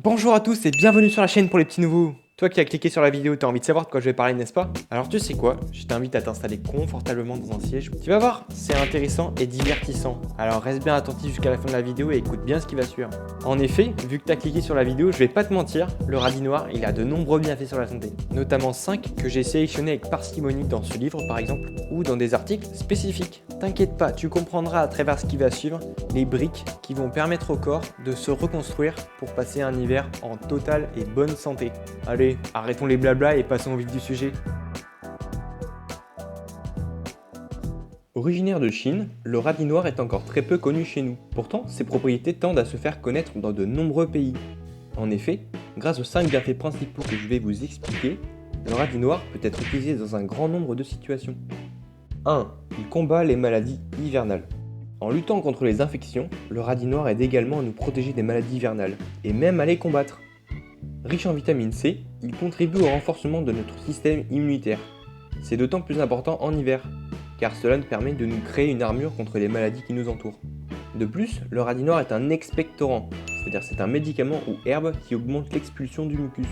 Bonjour à tous et bienvenue sur la chaîne pour les petits nouveaux. Toi qui as cliqué sur la vidéo, t'as envie de savoir de quoi je vais parler, n'est-ce pas? Alors tu sais quoi? Je t'invite à t'installer confortablement dans un siège. Tu vas voir, c'est intéressant et divertissant. Alors reste bien attentif jusqu'à la fin de la vidéo et écoute bien ce qui va suivre. En effet, vu que t'as cliqué sur la vidéo, je vais pas te mentir, le radis noir, il a de nombreux bienfaits sur la santé. Notamment 5 que j'ai sélectionnés avec parcimonie dans ce livre par exemple, ou dans des articles spécifiques. T'inquiète pas, tu comprendras à travers ce qui va suivre les briques qui vont permettre au corps de se reconstruire pour passer un hiver en totale et bonne santé. Allez, arrêtons les blablas et passons au vif du sujet. Originaire de Chine, le radis noir est encore très peu connu chez nous. Pourtant, ses propriétés tendent à se faire connaître dans de nombreux pays. En effet, grâce aux 5 bienfaits principaux que je vais vous expliquer, le radis noir peut être utilisé dans un grand nombre de situations. 1. Il combat les maladies hivernales. En luttant contre les infections, le radis noir aide également à nous protéger des maladies hivernales, et même à les combattre. Riche en vitamine C, il contribue au renforcement de notre système immunitaire. C'est d'autant plus important en hiver, car cela nous permet de nous créer une armure contre les maladies qui nous entourent. De plus, le radis noir est un expectorant, c'est-à-dire c'est un médicament ou herbe qui augmente l'expulsion du mucus.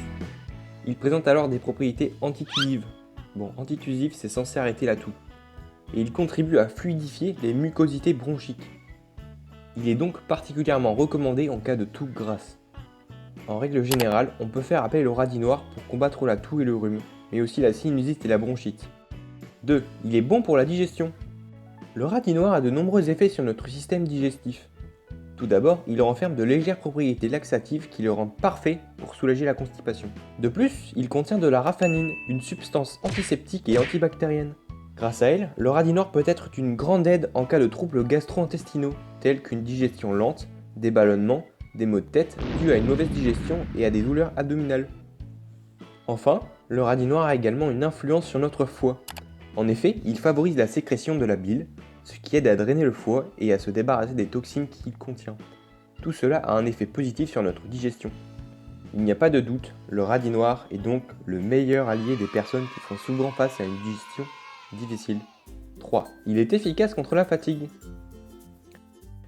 Il présente alors des propriétés antitussives. Bon, antitussif, c'est censé arrêter la toux. Et il contribue à fluidifier les mucosités bronchiques. Il est donc particulièrement recommandé en cas de toux grasse. En règle générale, on peut faire appel au radis noir pour combattre la toux et le rhume, mais aussi la sinusite et la bronchite. 2. Il est bon pour la digestion. Le radis noir a de nombreux effets sur notre système digestif. Tout d'abord, il renferme de légères propriétés laxatives qui le rendent parfait pour soulager la constipation. De plus, il contient de la raffanine, une substance antiseptique et antibactérienne. Grâce à elle, le radis noir peut être une grande aide en cas de troubles gastro-intestinaux, tels qu'une digestion lente, des ballonnements, des maux de tête dus à une mauvaise digestion et à des douleurs abdominales. Enfin, le radis noir a également une influence sur notre foie. En effet, il favorise la sécrétion de la bile, ce qui aide à drainer le foie et à se débarrasser des toxines qu'il contient. Tout cela a un effet positif sur notre digestion. Il n'y a pas de doute, le radis noir est donc le meilleur allié des personnes qui font souvent face à une digestion difficile. 3. Il est efficace contre la fatigue.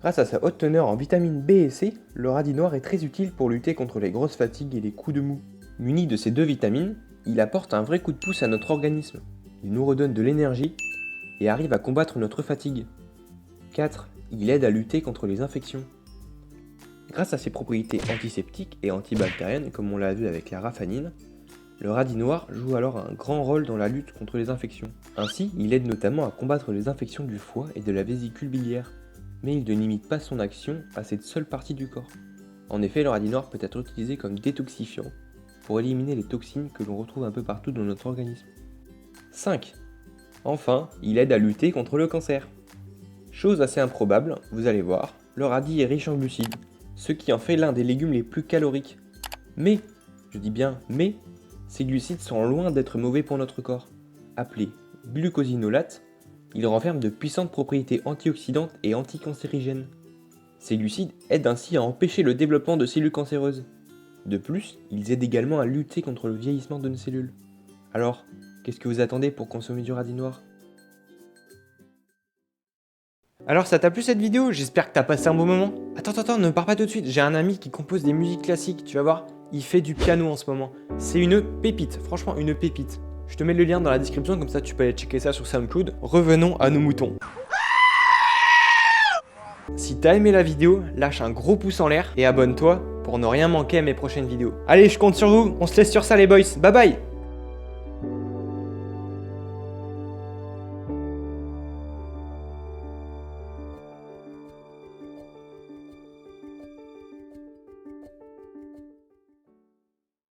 Grâce à sa haute teneur en vitamines B et C, le radis noir est très utile pour lutter contre les grosses fatigues et les coups de mou. Muni de ces deux vitamines, il apporte un vrai coup de pouce à notre organisme. Il nous redonne de l'énergie et arrive à combattre notre fatigue. 4. Il aide à lutter contre les infections. Grâce à ses propriétés antiseptiques et antibactériennes, comme on l'a vu avec la raffanine, le radis noir joue alors un grand rôle dans la lutte contre les infections. Ainsi, il aide notamment à combattre les infections du foie et de la vésicule biliaire. Mais il ne limite pas son action à cette seule partie du corps. En effet, le radis noir peut être utilisé comme détoxifiant pour éliminer les toxines que l'on retrouve un peu partout dans notre organisme. 5. Enfin, il aide à lutter contre le cancer. Chose assez improbable, vous allez voir, le radis est riche en glucides, ce qui en fait l'un des légumes les plus caloriques. Mais, je dis bien mais, ces glucides sont loin d'être mauvais pour notre corps. Appelés glucosinolates, ils renferment de puissantes propriétés antioxydantes et anticancérigènes. Ces glucides aident ainsi à empêcher le développement de cellules cancéreuses. De plus, ils aident également à lutter contre le vieillissement de nos cellules. Alors, qu'est-ce que vous attendez pour consommer du radis noir? Alors ça t'a plu cette vidéo? J'espère que t'as passé un bon moment. Attends, ne pars pas tout de suite, j'ai un ami qui compose des musiques classiques, tu vas voir, il fait du piano en ce moment. C'est une pépite, franchement une pépite. Je te mets le lien dans la description, comme ça tu peux aller checker ça sur SoundCloud. Revenons à nos moutons. Si t'as aimé la vidéo, lâche un gros pouce en l'air et abonne-toi pour ne rien manquer à mes prochaines vidéos. Allez, je compte sur vous, on se laisse sur ça les boys, bye bye.